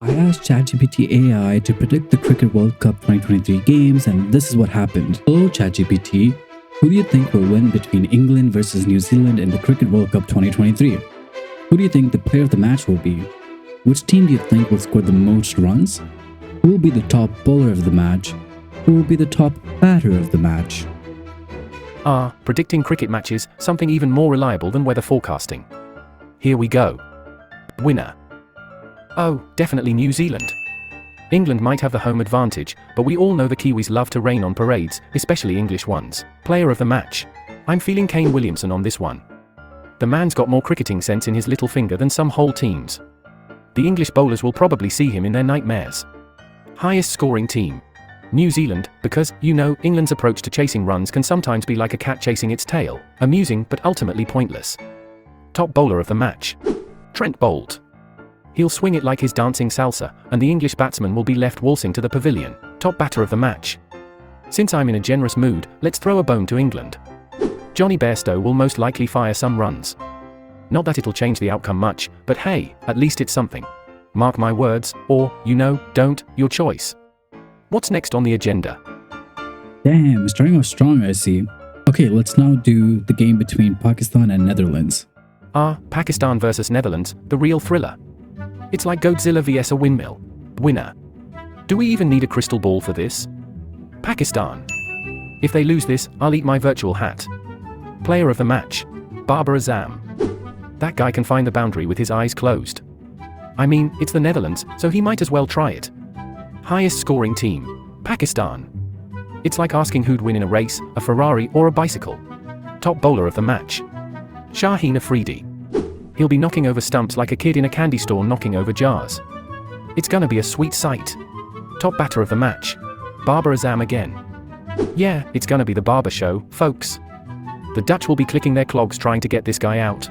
I asked ChatGPT AI to predict the Cricket World Cup 2023 games, and this is what happened. Hello ChatGPT, who do you think will win between England versus New Zealand in the Cricket World Cup 2023? Who do you think the player of the match will be? Which team do you think will score the most runs? Who will be the top bowler of the match? Who will be the top batter of the match? Predicting cricket matches, something even more reliable than weather forecasting. Here we go. Winner. Oh, definitely New Zealand. England might have the home advantage, but we all know the Kiwis love to rain on parades, especially English ones. Player of the match. I'm feeling Kane Williamson on this one. The man's got more cricketing sense in his little finger than some whole teams. The English bowlers will probably see him in their nightmares. Highest scoring team. New Zealand, because, England's approach to chasing runs can sometimes be like a cat chasing its tail, amusing but ultimately pointless. Top bowler of the match. Trent Boult. He'll swing it like his dancing salsa, and the English batsman will be left waltzing to the pavilion. Top batter of the match. Since I'm in a generous mood, let's throw a bone to England. Johnny Bairstow will most likely fire some runs. Not that it'll change the outcome much, but hey, at least it's something. Mark my words, or, don't, your choice. What's next on the agenda? Damn, starting off strong, I see. Okay, let's now do the game between Pakistan and Netherlands. Pakistan versus Netherlands, the real thriller. It's like Godzilla vs a windmill. Winner. Do we even need a crystal ball for this? Pakistan. If they lose this, I'll eat my virtual hat. Player of the match. Babar Azam. That guy can find the boundary with his eyes closed. I mean, it's the Netherlands, so he might as well try it. Highest scoring team. Pakistan. It's like asking who'd win in a race, a Ferrari or a bicycle. Top bowler of the match. Shaheen Afridi. He'll be knocking over stumps like a kid in a candy store knocking over jars. It's gonna be a sweet sight. Top batter of the match. Babar Azam again. Yeah, it's gonna be the Barber show, folks. The Dutch will be clicking their clogs trying to get this guy out.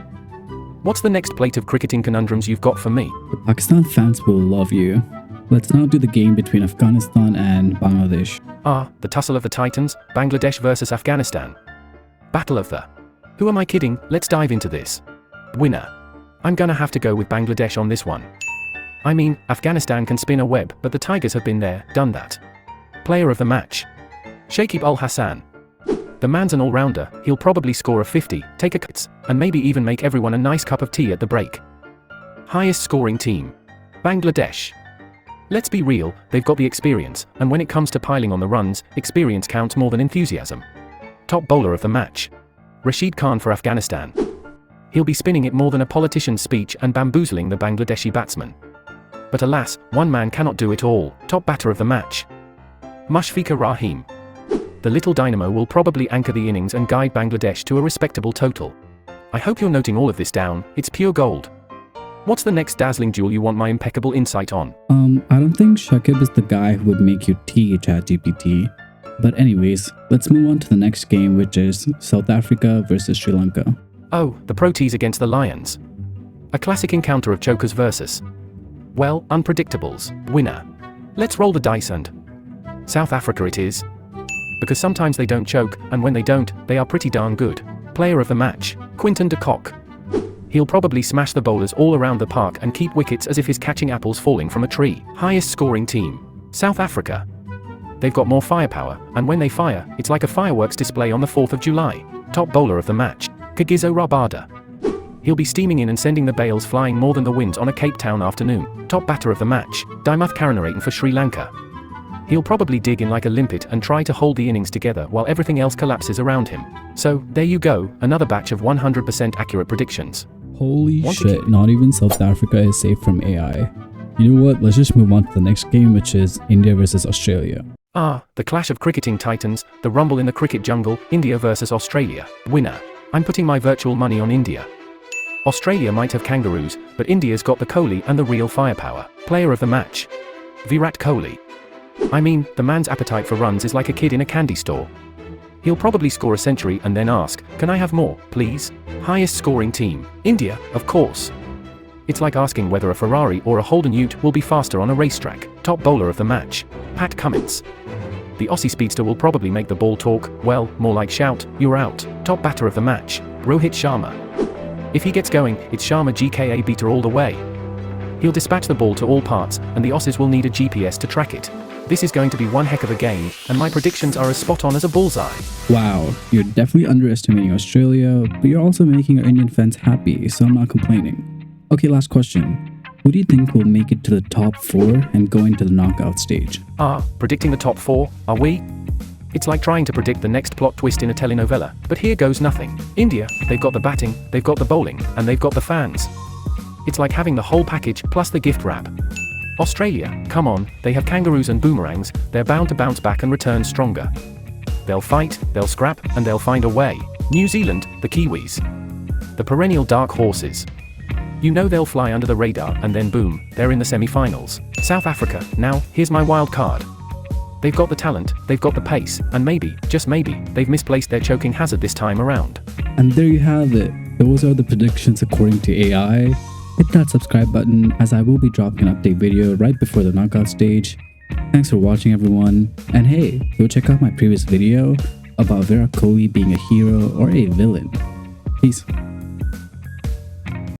What's the next plate of cricketing conundrums you've got for me? The Pakistan fans will love you. Let's now do the game between Afghanistan and Bangladesh. The tussle of the titans, Bangladesh versus Afghanistan. Battle of the... Who am I kidding? Let's dive into this. Winner. I'm gonna have to go with Bangladesh on this one. I mean, Afghanistan can spin a web, but the Tigers have been there, done that. Player of the match. Shakib Al Hassan. The man's an all-rounder, he'll probably score a 50, take a cuts, and maybe even make everyone a nice cup of tea at the break. Highest scoring team. Bangladesh. Let's be real, they've got the experience, and when it comes to piling on the runs, experience counts more than enthusiasm. Top bowler of the match. Rashid Khan for Afghanistan. He'll be spinning it more than a politician's speech and bamboozling the Bangladeshi batsman. But alas, one man cannot do it all. Top batter of the match. Mushfiqur Rahim. The little dynamo will probably anchor the innings and guide Bangladesh to a respectable total. I hope you're noting all of this down, it's pure gold. What's the next dazzling jewel you want my impeccable insight on? I don't think Shakib is the guy who would make you tea, ChatGPT. But anyways, let's move on to the next game, which is South Africa versus Sri Lanka. Oh, the Proteas against the Lions. A classic encounter of chokers versus, well, unpredictables. Winner. Let's roll the dice and... South Africa it is. Because sometimes they don't choke, and when they don't, they are pretty darn good. Player of the match. Quinton de Kock. He'll probably smash the bowlers all around the park and keep wickets as if he's catching apples falling from a tree. Highest scoring team. South Africa. They've got more firepower, and when they fire, it's like a fireworks display on the 4th of July. Top bowler of the match. Kagiso Rabada. He'll be steaming in and sending the bales flying more than the winds on a Cape Town afternoon. Top batter of the match. Dimuth Karunaratne for Sri Lanka. He'll probably dig in like a limpet and try to hold the innings together while everything else collapses around him. So, there you go, another batch of 100% accurate predictions. Holy shit, not even South Africa is safe from AI. You know what, let's just move on to the next game, which is India versus Australia. The clash of cricketing titans, the rumble in the cricket jungle, India versus Australia. Winner. I'm putting my virtual money on India. Australia might have kangaroos, but India's got the Kohli and the real firepower. Player of the match. Virat Kohli. I mean, the man's appetite for runs is like a kid in a candy store. He'll probably score a century and then ask, can I have more, please? Highest scoring team. India, of course. It's like asking whether a Ferrari or a Holden Ute will be faster on a racetrack. Top bowler of the match. Pat Cummins. The Aussie speedster will probably make the ball talk, well, more like shout, you're out. Top batter of the match. Rohit Sharma. If he gets going, it's Sharma GKA beater all the way. He'll dispatch the ball to all parts, and the Aussies will need a GPS to track it. This is going to be one heck of a game, and my predictions are as spot on as a bullseye. Wow, you're definitely underestimating Australia, but you're also making our Indian fans happy, so I'm not complaining. Okay, last question. Who do you think will make it to the top 4 and go into the knockout stage? Predicting the top 4, are we? It's like trying to predict the next plot twist in a telenovela, but here goes nothing. India, they've got the batting, they've got the bowling, and they've got the fans. It's like having the whole package plus the gift wrap. Australia, come on, they have kangaroos and boomerangs, they're bound to bounce back and return stronger. They'll fight, they'll scrap, and they'll find a way. New Zealand, the Kiwis. The perennial dark horses. You know they'll fly under the radar and then boom, they're in the semi-finals. South Africa, now, here's my wild card. They've got the talent, they've got the pace, and maybe, just maybe, they've misplaced their choking hazard this time around. And there you have it. Those are the predictions according to AI. Hit that subscribe button as I will be dropping an update video right before the knockout stage. Thanks for watching everyone, and hey, go check out my previous video about Virat Kohli being a hero or a villain. Peace.